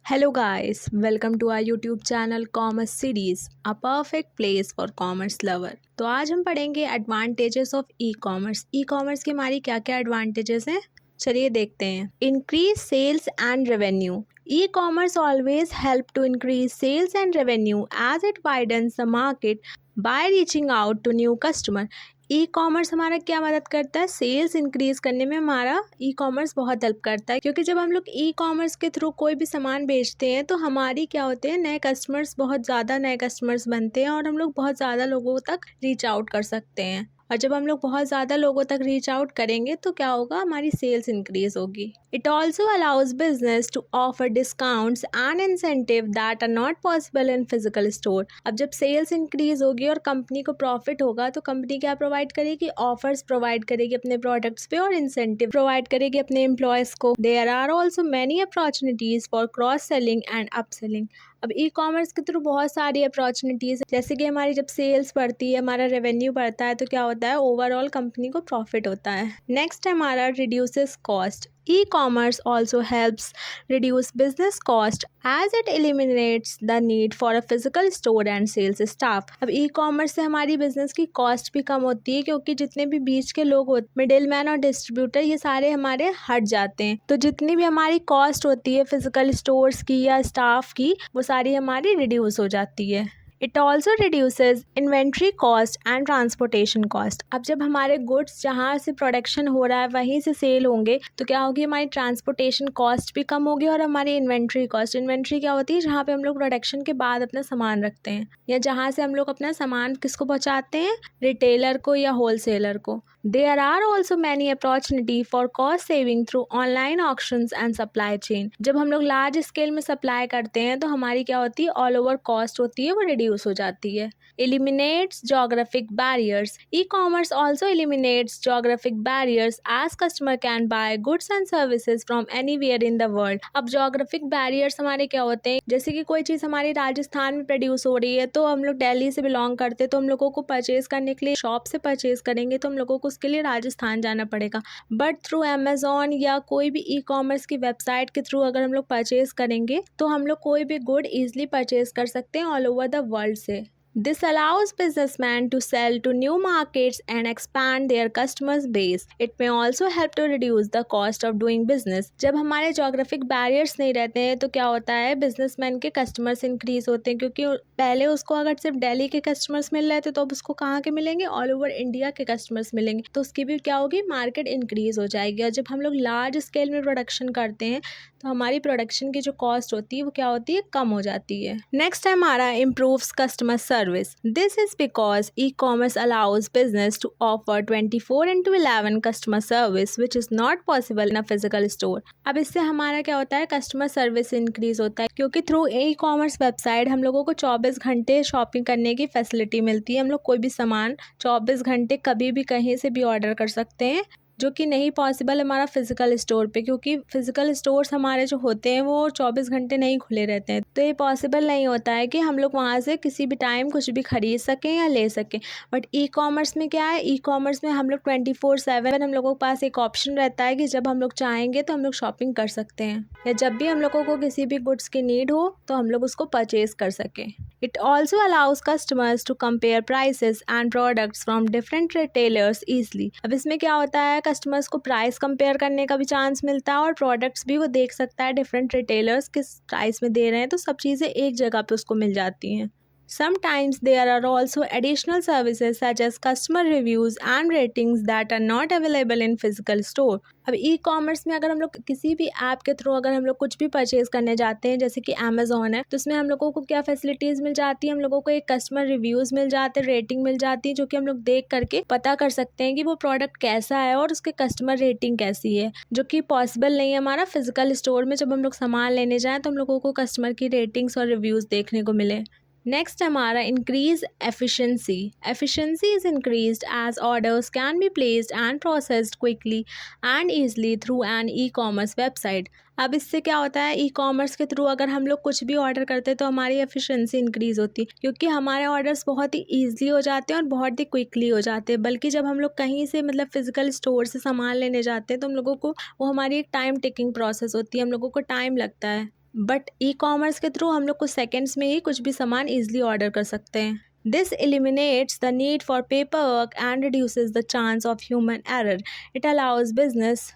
Hello guys, welcome to our YouTube channel Commerce Series, a perfect place for commerce lover। तो आज हम पढ़ेंगे advantages of e commerce. E commerce की हमारी क्या क्या एडवांटेजेस हैं, चलिए देखते हैं। Increase sales and revenue. E commerce always help to increase sales and revenue as it widens the market by reaching out to new customer. E commerce हमारा क्या मदद करता है, सेल्स इंक्रीज करने में हमारा ई कॉमर्स बहुत हेल्प करता है, क्योंकि जब हम लोग ई कॉमर्स के थ्रू कोई भी सामान बेचते हैं तो हमारी क्या होते हैं, नए कस्टमर्स, बहुत ज़्यादा नए कस्टमर्स बनते हैं और हम लोग बहुत ज़्यादा लोगों तक रीच आउट कर सकते हैं। और जब हम लोग बहुत ज़्यादा लोगों तक रीच आउट करेंगे तो क्या होगा, हमारी सेल्स इंक्रीज होगी। It also allows business to offer discounts and incentive that are not possible in physical store. अब जब सेल्स इंक्रीज होगी और कंपनी को प्रॉफिट होगा तो कंपनी क्या प्रोवाइड करेगी, ऑफर्स प्रोवाइड करेगी अपने प्रोडक्ट्स पे और इंसेंटिव प्रोवाइड करेगी अपने एम्प्लॉयज़ को। There are also many opportunities for cross selling and upselling. अब ई कॉमर्स के थ्रू बहुत सारी अपॉर्चुनिटीज़, जैसे कि हमारी जब सेल्स बढ़ती है, हमारा रेवेन्यू बढ़ता है तो क्या होता है, ओवरऑल कंपनी को प्रॉफिट होता है। नेक्स्ट है हमारा reduces cost. E-commerce also helps reduce business cost as it eliminates the need for a physical store and sales staff। अब ई-कॉमर्स से हमारी बिजनेस की कॉस्ट भी कम होती है, क्योंकि जितने भी बीच के लोग होते, मिडिल मैन और डिस्ट्रीब्यूटर, ये सारे हमारे हट जाते हैं। तो जितनी भी हमारी कॉस्ट होती है फिजिकल स्टोर्स की या स्टाफ की, वो सारी हमारी रिड्यूस हो जाती है। It also reduces inventory cost and transportation cost. अब जब हमारे गुड्स जहाँ से प्रोडक्शन हो रहा है वहीं से सेल होंगे तो क्या होगी, हमारी ट्रांसपोर्टेशन कॉस्ट भी कम होगी और हमारी इन्वेंट्री कॉस्ट। इन्वेंट्री क्या होती है, जहाँ पे हम लोग प्रोडक्शन के बाद अपना सामान रखते हैं, या जहाँ से हम लोग अपना सामान किसको पहुँचाते हैं, रिटेलर को या होलसेलर को। There are also many opportunity for cost saving through online auctions and supply chain. जब हम लोग लार्ज स्केल में सप्लाई करते हैं तो हमारी क्या होती है, ऑल ओवर कॉस्ट होती है, वो रिड्यूस हो जाती है। Eliminates geographic barriers. E-commerce also eliminates geographic barriers as customer can buy goods and services from anywhere in the world। अब geographic barriers हमारे क्या होते हैं, जैसे कि कोई चीज़ हमारी राजस्थान में प्रोड्यूस हो रही है तो हम लोग दिल्ली से बिलोंग करते हैं, तो हम लोगों को परचेज करने के लिए शॉप से परचेज करेंगे तो हम लोगों को उसके लिए राजस्थान जाना पड़ेगा। बट थ्रू अमेजोन या कोई भी ई कॉमर्स की वेबसाइट के थ्रू अगर हम लोग परचेज करेंगे तो हम लोग कोई भी गुड ईजिली परचेज कर सकते हैं ऑल ओवर द वर्ल्ड से। This allows businessmen to sell to new markets and expand their customers base. It may also help to reduce the cost of doing business। जब हमारे geographic barriers नहीं रहते हैं तो क्या होता है, बिजनेसमैन के कस्टमर्स इंक्रीज होते हैं, क्योंकि पहले उसको अगर सिर्फ दिल्ली के कस्टमर्स मिल रहे थे तो अब उसको कहाँ के मिलेंगे, ऑल ओवर इंडिया के कस्टमर्स मिलेंगे, तो उसकी भी क्या होगी, मार्केट इंक्रीज हो जाएगी। और जब हम लोग लार्ज स्केल में प्रोडक्शन करते हैं तो हमारी प्रोडक्शन की जो कॉस्ट होती है वो क्या होती है, कम हो जाती है। नेक्स्ट है हमारा improves customer service. This is because e commerce allows business to offer 24/11 customer service which is not possible in a physical store. अब इससे हमारा क्या होता है, कस्टमर सर्विस इंक्रीज होता है, क्योंकि थ्रू ई कॉमर्स वेबसाइट हम लोगों को 24 घंटे शॉपिंग करने की फैसिलिटी मिलती है। हम लोग कोई भी सामान 24 घंटे कभी भी कहीं से भी ऑर्डर कर सकते हैं, जो कि नहीं पॉसिबल हमारा फिजिकल स्टोर पे, क्योंकि फिजिकल स्टोर्स हमारे जो होते हैं वो 24 घंटे नहीं खुले रहते हैं, तो ये पॉसिबल नहीं होता है कि हम लोग वहाँ से किसी भी टाइम कुछ भी खरीद सकें या ले सकें। बट ई कॉमर्स में क्या है, ई कॉमर्स में हम लोग 24/7 हम लोगों के पास एक ऑप्शन रहता है कि जब हम लोग चाहेंगे तो हम लोग शॉपिंग कर सकते हैं, या जब भी हम लोगों को किसी भी गुड्स की नीड हो तो हम लोग उसको परचेज कर सकें। It also allows customers to compare prices and products from different retailers easily. अब इसमें क्या होता है, कस्टमर्स को प्राइस कंपेयर करने का भी चांस मिलता है और प्रोडक्ट्स भी वो देख सकता है डिफरेंट रिटेलर्स किस प्राइस में दे रहे हैं, तो सब चीज़ें एक जगह पे उसको मिल जाती हैं। Sometimes there are also additional services such as customer reviews and ratings that are not available in physical store। अब ई कॉमर्स में अगर हम लोग किसी भी ऐप के थ्रू अगर हम लोग कुछ भी परचेज करने जाते हैं, जैसे कि अमेजोन है, तो उसमें हम लोगों को क्या फैसिलिटीज़ मिल जाती है, हम लोगों को एक कस्टमर रिव्यूज़ मिल जाते हैं, रेटिंग मिल जाती है, जो कि हम लोग देख करके पता कर सकते हैं कि वो प्रोडक्ट कैसा है और उसके कस्टमर रेटिंग कैसी है, जो कि पॉसिबल नहीं है हमारा फिजिकल स्टोर में। जब हम लोग सामान लेने जाएँ तो हम लोगों को कस्टमर की रेटिंग्स और रिव्यूज़ देखने को मिले। नेक्स्ट हमारा increase efficiency. Efficiency is increased as orders can be placed and processed quickly and easily through an e commerce website. अब इससे क्या होता है, ई कॉमर्स के थ्रू अगर हम लोग कुछ भी ऑर्डर करते हैं तो हमारी एफिशिएंसी इंक्रीज़ होती है, क्योंकि हमारे ऑर्डर्स बहुत ही ईजिली हो जाते हैं और बहुत ही क्विकली हो जाते हैं। बल्कि जब हम लोग कहीं से मतलब फिजिकल स्टोर से सामान लेने जाते हैं तो हम लोगों को वो हमारी एक टाइम टेकिंग प्रोसेस होती है, हम लोगों को टाइम लगता है। बट ई कॉमर्स के थ्रू हम लोग कुछ सेकेंड्स में ही कुछ भी सामान ईजिली ऑर्डर कर सकते हैं। This eliminates the need for paper work and reduces the chance of human error. It allows business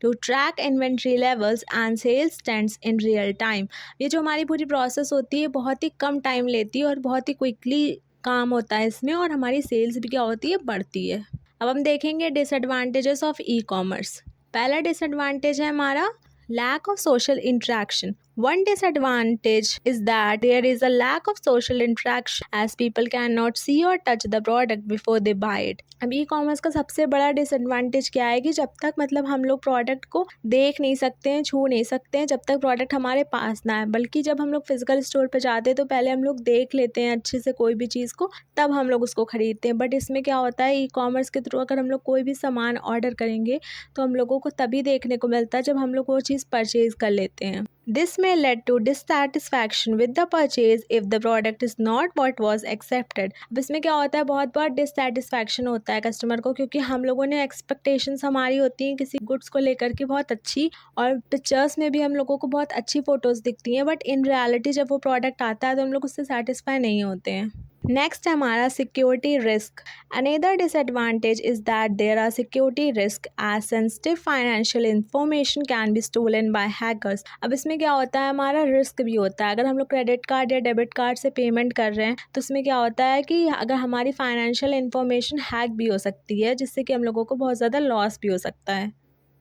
to track inventory levels and sales trends in real time. ये जो हमारी पूरी प्रोसेस होती है बहुत ही कम टाइम लेती है और बहुत ही क्विकली काम होता है इसमें, और हमारी सेल्स भी क्या होती है, बढ़ती है। अब हम देखेंगे डिसएडवांटेजेस ऑफ ई कॉमर्स। पहला डिसएडवांटेज है हमारा lack of social interaction. One disadvantage is that there is a lack of social interaction as people cannot see or touch the product before they buy it. अब e commerce का सबसे बड़ा disadvantage क्या है कि जब तक मतलब हम लोग प्रोडक्ट को देख नहीं सकते हैं, छू नहीं सकते हैं, जब तक प्रोडक्ट हमारे पास ना है। बल्कि जब हम लोग फिजिकल स्टोर पर जाते हैं तो पहले हम लोग देख लेते हैं अच्छे से कोई भी चीज़ को, तब हम लोग उसको खरीदते हैं। बट इसमें क्या होता है, ई कॉमर्स के थ्रू अगर हम लोग कोई भी सामान ऑर्डर करेंगे तो हम लोगों को तभी देखने को मिलता है जब हम लोग वो चीज़ परचेज कर लेते हैं। This may lead to dissatisfaction with the purchase if the product is not what was accepted. अब इसमें क्या होता है, बहुत बार डिससेटिस्फैक्शन होता है कस्टमर को, क्योंकि हम लोगों ने एक्सपेक्टेशंस हमारी होती हैं किसी गुड्स को लेकर के बहुत अच्छी, और पिक्चर्स में भी हम लोगों को बहुत अच्छी फ़ोटोज़ दिखती हैं, बट इन रियलिटी जब वो प्रोडक्ट आता है तो हम लोग उससे सेटिस्फाई नहीं होते हैं। नेक्स्ट है हमारा security risk. Another disadvantage is that there are security risk as sensitive financial information can be stolen by hackers. अब इसमें क्या होता है, हमारा रिस्क भी होता है। अगर हम लोग क्रेडिट कार्ड या डेबिट कार्ड से पेमेंट कर रहे हैं तो उसमें क्या होता है कि अगर हमारी फाइनेंशियल इंफॉर्मेशन हैक भी हो सकती है, जिससे कि हम लोगों को बहुत ज़्यादा लॉस भी हो सकता है।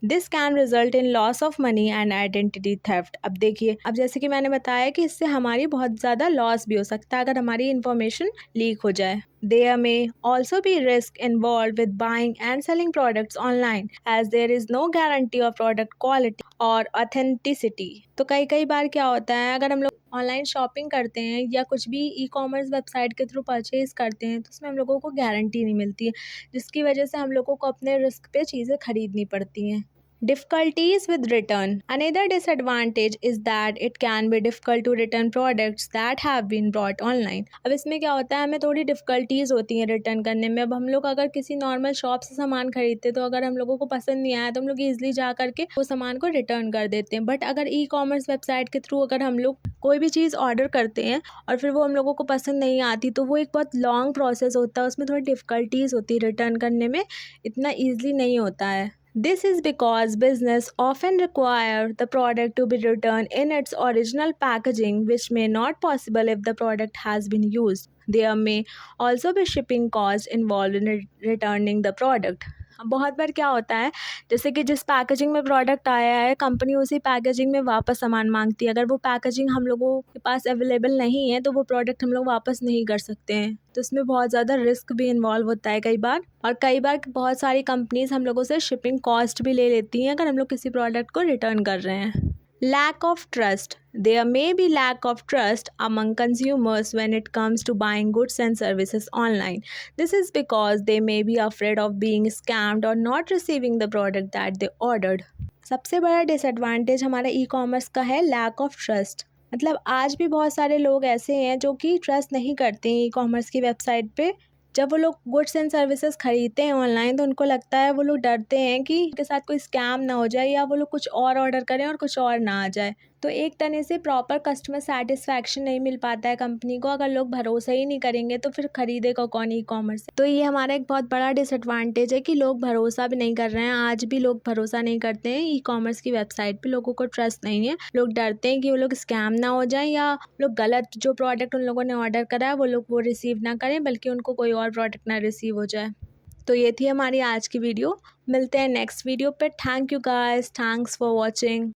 This can result in loss of money and identity theft. अब देखिए, अब जैसे कि मैंने बताया कि इससे हमारी बहुत ज़्यादा लॉस भी हो सकता है अगर हमारी इन्फॉर्मेशन लीक हो जाए। There may also be risk involved with buying and selling products online as there is no guarantee of product quality or authenticity. तो कई बार क्या होता है, अगर हम लोग ऑनलाइन शॉपिंग करते हैं या कुछ भी ई कॉमर्स वेबसाइट के थ्रू परचेज करते हैं तो उसमें हम लोगों को गारंटी नहीं मिलती है, जिसकी वजह से हम लोगों को अपने रिस्क पे चीज़ें खरीदनी पड़ती हैं। Difficulties with return. Another disadvantage is that it can be difficult to return products that have been bought online. अब इसमें क्या होता है, हमें थोड़ी डिफ़िकल्टीज़ होती हैं रिटर्न करने में। अब हम लोग अगर किसी नॉर्मल शॉप से सामान खरीदते तो अगर हम लोगों को पसंद नहीं आया तो हम लोग ईजिली जा करके वो सामान को रिटर्न कर देते हैं। बट अगर ई कॉमर्स वेबसाइट के थ्रू अगर हम लोग कोई भी चीज़ ऑर्डर करते हैं और फिर वो हम लोगों को पसंद नहीं आती तो वो एक बहुत लॉन्ग प्रोसेस होता है, उसमें थोड़ी डिफ़िकल्टीज़ होती है रिटर्न करने में, इतना ईजिली नहीं होता है। This is because business often require the product to be returned in its original packaging, which may not possible if the product has been used. There may also be shipping costs involved in returning the product. अब बहुत बार क्या होता है, जैसे कि जिस packaging में product आया है कंपनी उसी पैकेजिंग में वापस सामान मांगती है। अगर वो पैकेजिंग हम लोगों के पास अवेलेबल नहीं है तो वो प्रोडक्ट हम लोग वापस नहीं कर सकते हैं, तो इसमें बहुत ज़्यादा रिस्क भी इन्वॉल्व होता है कई बार। और कई बार बहुत सारी कंपनीज हम लोगों से शिपिंग कॉस्ट भी ले लेती हैं अगर हम लोग किसी प्रोडक्ट को रिटर्न कर रहे हैं। Lack of trust. There may be lack of trust among consumers when it comes to buying goods and services online. This is because they may be afraid of being scammed or not receiving the product that they ordered. सबसे बड़ा disadvantage हमारा e commerce का है lack of trust. मतलब आज भी बहुत सारे लोग ऐसे हैं जो कि ट्रस्ट नहीं करते हैं ई कॉमर्स की वेबसाइट पे। जब वो लोग गुड्स एंड सर्विसेज खरीदते हैं ऑनलाइन तो उनको लगता है, वो लोग डरते हैं कि उनके साथ कोई स्कैम ना हो जाए या वो लोग कुछ और ऑर्डर करें और कुछ और ना आ जाए। तो एक तरह से प्रॉपर कस्टमर सेटिस्फैक्शन नहीं मिल पाता है कंपनी को। अगर लोग भरोसा ही नहीं करेंगे तो फिर खरीदेगा कौन ई कॉमर्स। तो ये हमारा एक बहुत बड़ा डिसएडवांटेज है कि लोग भरोसा भी नहीं कर रहे हैं। आज भी लोग भरोसा नहीं करते हैं ई कॉमर्स की वेबसाइट पे, लोगों को ट्रस्ट नहीं है। लोग डरते हैं कि वो लोग स्कैम ना हो जाए या लोग गलत जो प्रोडक्ट उन लोगों ने ऑर्डर करा है वो लोग वो रिसीव ना करें, बल्कि उनको कोई और प्रोडक्ट ना रिसीव हो जाए। तो ये थी हमारी आज की वीडियो। मिलते हैं नेक्स्ट वीडियो पे। Thank you guys, thanks for watching.